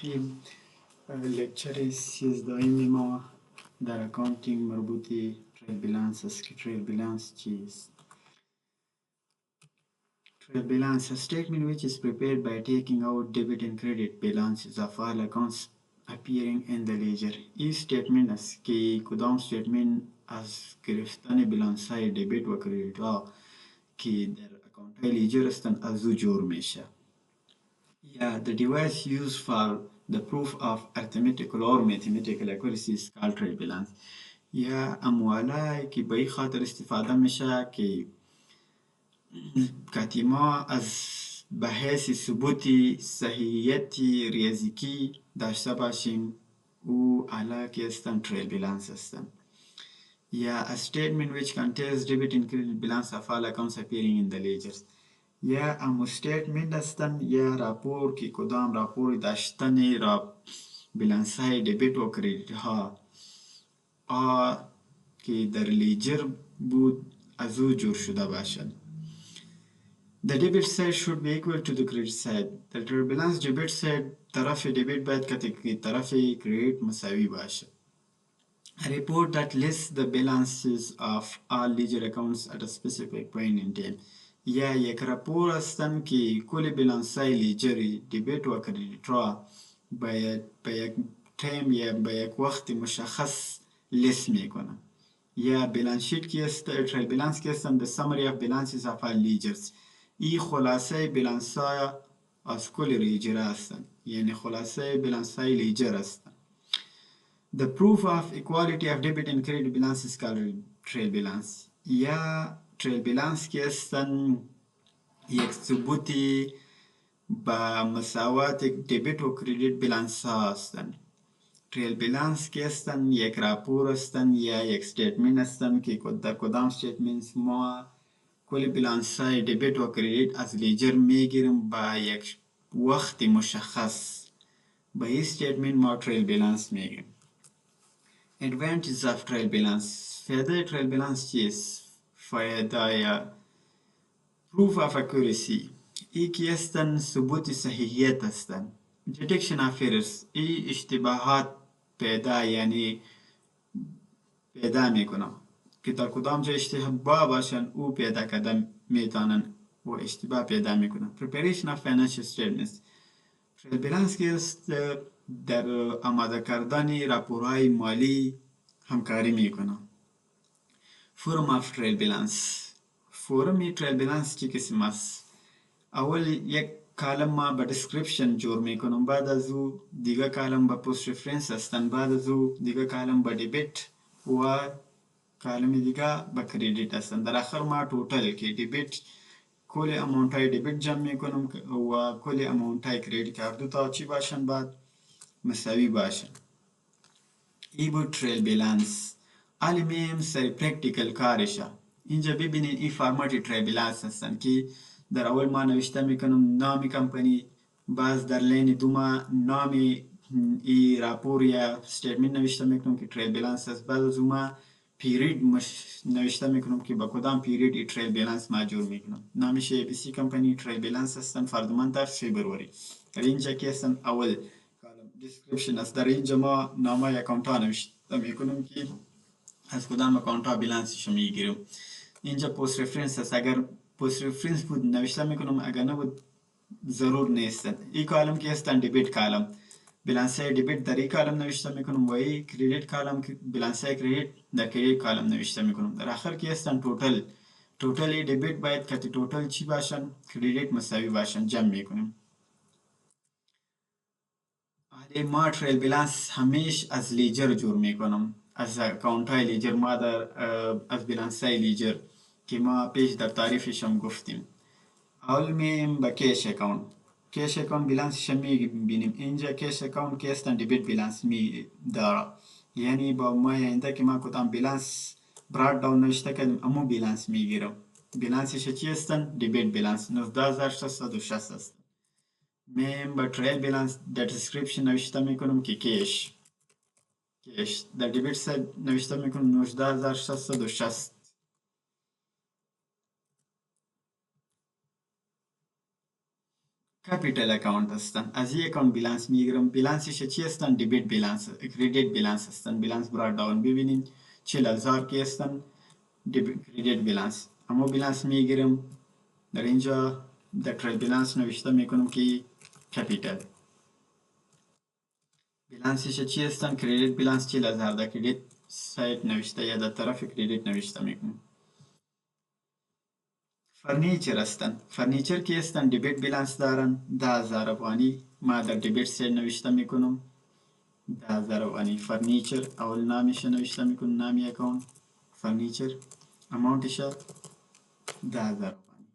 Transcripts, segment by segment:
الرحیم. لکچر سیزدهمی ما در اکاونتینگ مربوطی تریل بیلانس است که تریل بیلانس چیست؟ Trail balance, a statement which is prepared by taking out debit and credit balances of all accounts appearing in the ledger. این statement است که کدام statement از گرفتن بیلانس های دبیت و کردیت ها که در اکاونت های لیجر هستند از او جور میشه. The device used for the proof of arithmetical or mathematical accuracy is called trail balance. یا امواله که به این خاطر استفاده میشه که کاتی ما از به حیث ثبوت صحیحیت ریاضیکی داشته باشیم او اله که هستن trail balance هستن. یا a statement which contains debit and credit balance of all accounts appearing in the ledgers. یا امو statement هستن یا راپور که کدام راپور داشتن را بیلانس های دبیت و کردیت ها که در لیجر بود از او جور شده باشد. The debit side should be equal to the credit side. The trail balance debit side طرف debit باید که طرف credit مساوی باشه. A report that lists the balances of all ledger accounts at a specific point in time. یا یک راپور هستن که کل بیلانس های لیجری دبیت و کردیت را باید به یک تایم یا به یک وقت مشخص لیست میکنن. یا بیلانس شیت کی است تریل بیلانس کی هستن the summary of balances of all ledgers. این خلاصه بیلانس های از کل لیجر هستن، یعنی خلاصه بیلانس های لیجر هستن. The proof of equality of debit and credit balance is called trail balance. یا trail balance کی هستن یک ثبوتی با مساوات دبیت و کردیت بیلانس ها هستن. trail balance کی هستن یک راپور هستن یا یک statement هستن که در کدام statements ما کل بیلانس های دبیت و کردیت از لیجر میگیریم با یک وقت مشخص. با این statement ما trail balance میگیریم. Advantages of trail balance. فایده trail balance چیست؟ فایده یا proof of accuracy. ای که هستن ثبوت صحیحیت هستن. Detection of errors. ای اشتباهات پیدا یعنی پیدا میکنم که در کدام جای اشتباه باشن او پیدا کردن میتونن و اشتباه پیدا میکنن. Preparation of financial statements. trail balance که است در آماده کردن راپورهای مالی همکاری میکنه. فرم آف تریل بالانس. فرم تریل بالانس چی قسم است؟ اول یک کالم ما به دیسکریپشن جور میکنم، بعد از او دیگه کالم به پست رفرنس هستن، بعد از او دیگه کالم به دبیت و کالم دیگه به کردیت هستن. در آخر ما توتال که دبیت کل اماونت های دبیت جمع میکنم و کل اماونت های کردیت که هر دو تا چی باشن بعد مساوی باشن. ای بود تریل بیلانس. حالی میم سر پرکتیکل کارشه. اینجا ببینین این فرمات تریل بیلانس هستن که در اول ما نوشته میکنم نام کمپانی، باز در لین دوما نام ای راپور یا استیتمنت نوشته میکنم که تریل بیلانس است، بعد از ما پیریود نوشته میکنم که با کدام پیریود ای تریل بیلانس ما جور میکنم. نامش ای بی سی کمپانی تریل بیلانس هستن فرد منت فبروری. در اینجا که هستن اول دیسکریپشن است. در اینجا ما نامه اکانت ها نوشته میکنم که از کدام اکانت ها بیلانسش میگیرم. اینجا پست رفرنس است. اگر پست رفرنس بود نوشته میکنم، اگر نبود ضرور نیست. این کالم که هستن دبیت کالم، بیلانس های دبیت در این کالم نوشته میکنم و این کردیت کالم بیلانس های کردیت در کردیت کالم نوشته میکنم. در آخر که هستن توتال دبیت باید که توتال چی باشن کردیت مساوی باشن جمع میکنیم. ما تریل بیلانس همیش از لیجر جور میکنم، از اکاونت های لیجر. ما در از بیلانس های لیجر که ما پیش در تعریفش هم گفتیم. اول میم با کش اکاونت بیلانسش میبینیم. اینجا کش اکاونت که هستن دبیت بیلانس می داره، یعنی با ما اینده که ما کدام بیلانس براد داون نوشته کردیم امو بیلانس میگیرم. بیلانسش چی هستن؟ دبیت بیلانس 19660 هست. میم با تریل بیلانس در دیسکریپشن نوشته میکنم که کش در دبیت ساید نوشته میکنم 19660. کپیتال اکاونت هستن. از یک اکاونت بیلانس میگیرم. بیلانسش چی هستن؟ دبیت بیلانس، کردیت بیلانس هستن. بیلانس برای داون ببینین 40,000 کی هستن کردیت بیلانس. اما بیلانس میگیرم در اینجا در تریل بیلانس نوشته میکنم که کپیتال. بیلانسش چی هستن؟ کردیت بیلانس 40,000 در کردیت سایت نوشته یا در طرف کردیت نوشته میکنم. فرنیچر هستن. فرنیچر کی هستن؟ دبیت بیلانس دارن 10,000 افغانی. ما در دبیت سایت نوشته میکنم 10,000 افغانی. فرنیچر اول نامش نوشته میکنم، نامی اکاونت فرنیچر، اماونتش 10,000 افغانی.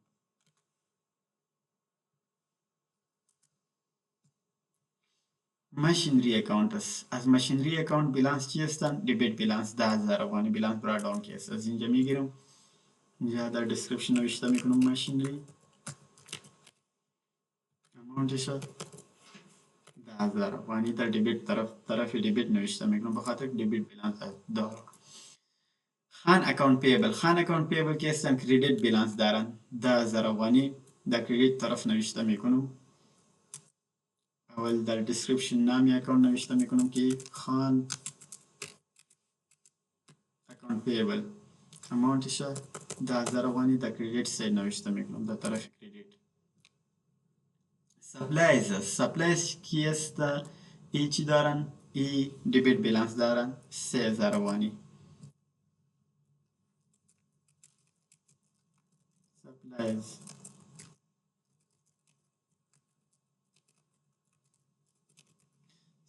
ماشینری اکاونت است. از ماشینری اکاونت بیلانس چی هستن؟ دبیت بیلانس 10,000 افغانی. بیلانس برای داون کی است. از اینجا میگیرم، اینجا در دیسکریپشن نوشته میکنم ماشینری، اماونتش 10,000 افغانی. در دبیت طرف دبیت نوشته میکنم بخاطر دبیت بیلانس دارم. خان اکاونت پیبل. خان اکاونت پیبل که هستن کردیت بیلانس دارن 10,000 افغانی. در کردیت طرف نوشته میکنم. اول در دیسکریپشن نامی اکاونت نوشته میکنم که خان اکاونت پیبل، اماونتش 10,000 افغانی. در کردیت سید نوشته میکنم در طرف کردیت. سپلایز است. سپلایز کی است؟ ای چی دارن؟ ای دبیت بیلانس دارن 3,000 افغانی. سپلایز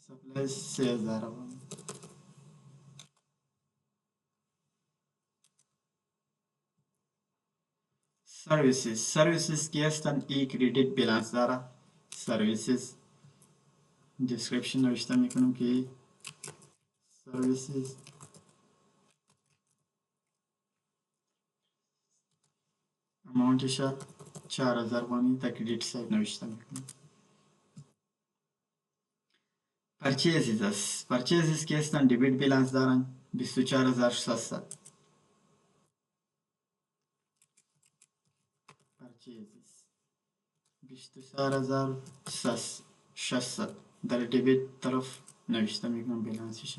سپلایز 3,000 افغانی. سرویسز. سرویسز کی هستن؟ ای کردیت بیلانس داره. سرویسز دیسکریپشن نوشته میکنم که سرویسز اماونتش 4,000 افغانی. در کردیت سایت نوشته میکنم. پرچیزز است. پرچیزز کی هستن؟ دبیت بیلانس دارن 24,600. پرچیزز 24,600 در دبیت طرف نوشته میکنم بیلانسش.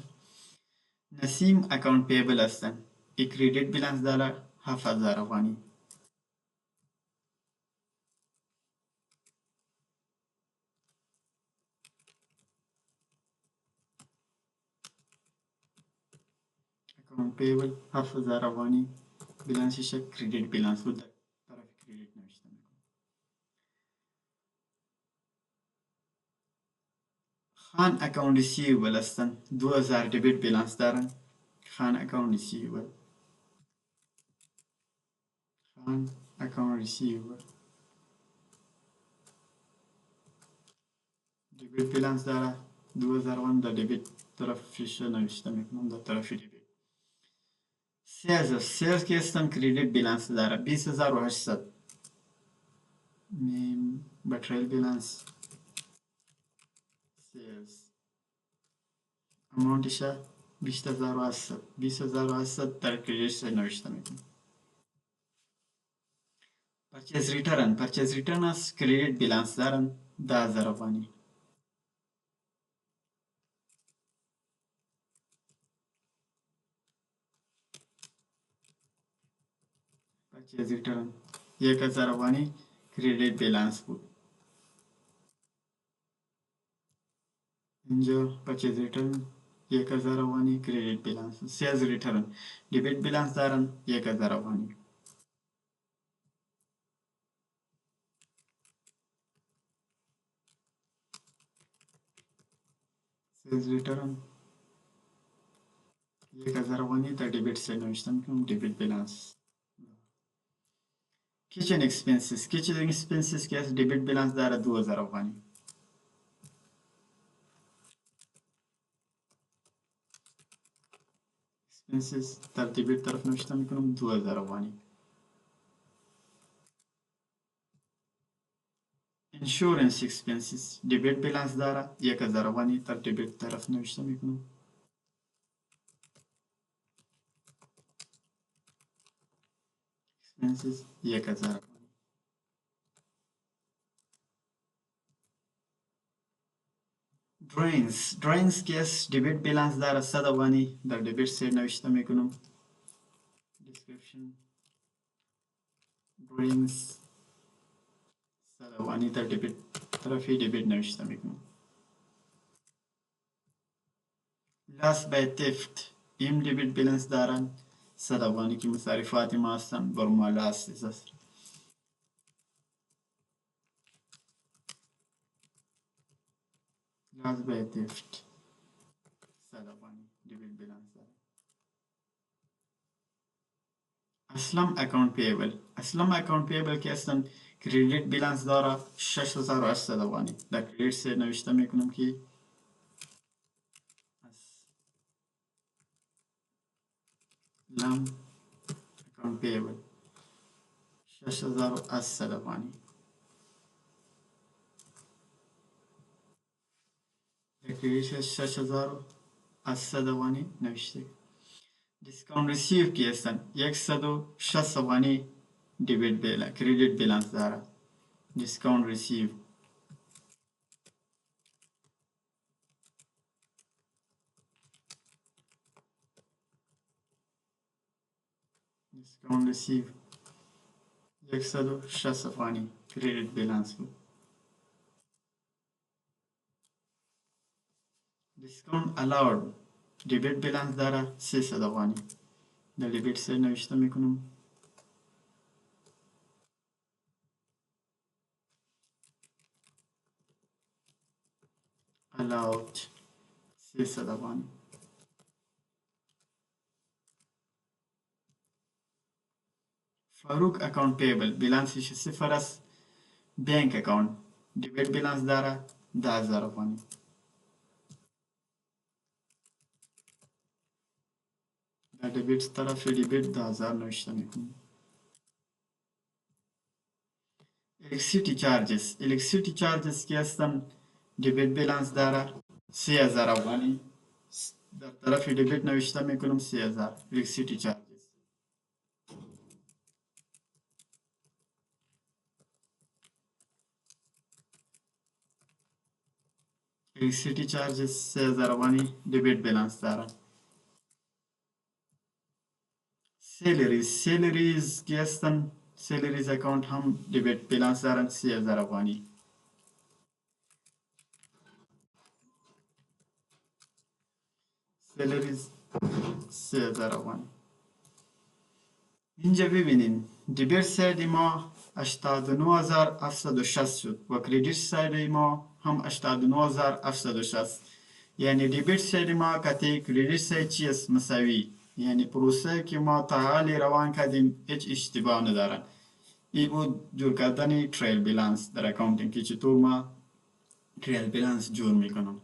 نسیم اکاونت پیبل هستن. ای کردیت بیلانس داره 7,000 افغانی. اکاونت پیبل 7,000 افغانی. بیلانسش کردیت بیلانس بود، در طرف کردیت نوشته میکنم. خان اکاونت ریسیوبل هستن 2,000 دبیت بیلانس دارن. خان اکاونت ریسیوبل. خان اکاونت ریسیوبل دبیت بیلانس داره 2,000 افغانی. در دبیت طرف فیش نوشته میکنم در طرف دبیت. سیلز که هستن کردیت بیلانس داره 20,800. میم بتریل بیلانس سیلز اماونتش 20,800. 20,800 در کردیت نوشته میکنم. پرچیز ریترن. پرچیز ریترن از کردیت بیلانس دارن 10,000 افغانی. پرچیز ریترن 1,000 افغانی کردیت بیلانس بود. اینجا پرچیز ریترن 1,000 افغانی کردیت بیلانس. سیلز ریترن دبیت بیلانس دارن 1,000 افغانی. سیلز ریترن 1,000 افغانی در دبیت سایت نوشته میکنم دبیت بیلانس. کیچن اکسپنسز. کیچن اکسپنسز که از دبیت بیلانس داره 2,000 افغانی. اکسپنسز در دبیت طرف نوشته میکنم 2,000 افغانی. انشورنس اکسپنسز دبیت بیلانس داره 1,000 افغانی. در دبیت طرف نوشته میکنم. اکسپنسز 1,000 افغانی. drawings که است debit balance داره 100 افغانی در debit side نوشته میکنم description drawings 100 افغانی در debit طرفی debit نوشته میکنم loss by theft این debit balance دارن 100 افغانی که مصارفات ما هستن بر ما loss است loss by theft 100 افغانی debit balance دارن اسلم اکانت پیبل اسلم اکانت پیبل که اصلا کریدیت بیلنس داره 6800 افغانی در کریدیت سه نوشته میکنم که اسلم اکانت پیبل 6800 افغانی در کریدیت 6800 افغانی نوشته دیسکاونت ریسیو که هستن 160 افغانی دبیت بیلنس کریدیت بیلنس داره دیسکاونت ریسیو دیسکاونت ریسیو 160 افغانی کریدیت بیلنس بود دیسکاونت الاود دبیت بیلنس داره 300 افغانی در دبیت سه نوشته میکنم allowed 300 افغانی فاروق اکانت پیبل بیلنسش صفر است بانک اکانت دبیت بیلنس داره 10000 افغانی در دبیت طرف دبیت 10000 نوشته میکنم electricity charges که هستن دبیت بیلنس داره 3000 افغانی در طرف دبیت نوشته میکنم 3000 electricity charges electricity charges 3000 افغانی دبیت بیلنس داره salaries که هستن salaries account هم دبیت بیلنس دارن 3000 افغانی salaries 3000 افغانی اینجا ببینین دبیت ساید ما 89760 شد و کریدیت ساید ما هم 89760 یعنی دبیت ساید ما کتی کریدیت ساید چی است مساوی یعنی پروسه که ما تا حالی روان کردیم هیچ اشتباه ندارن این بود جور کردن تریل بیلنس در اکاونتینگ که چطور ما تریل بیلنس جور میکنم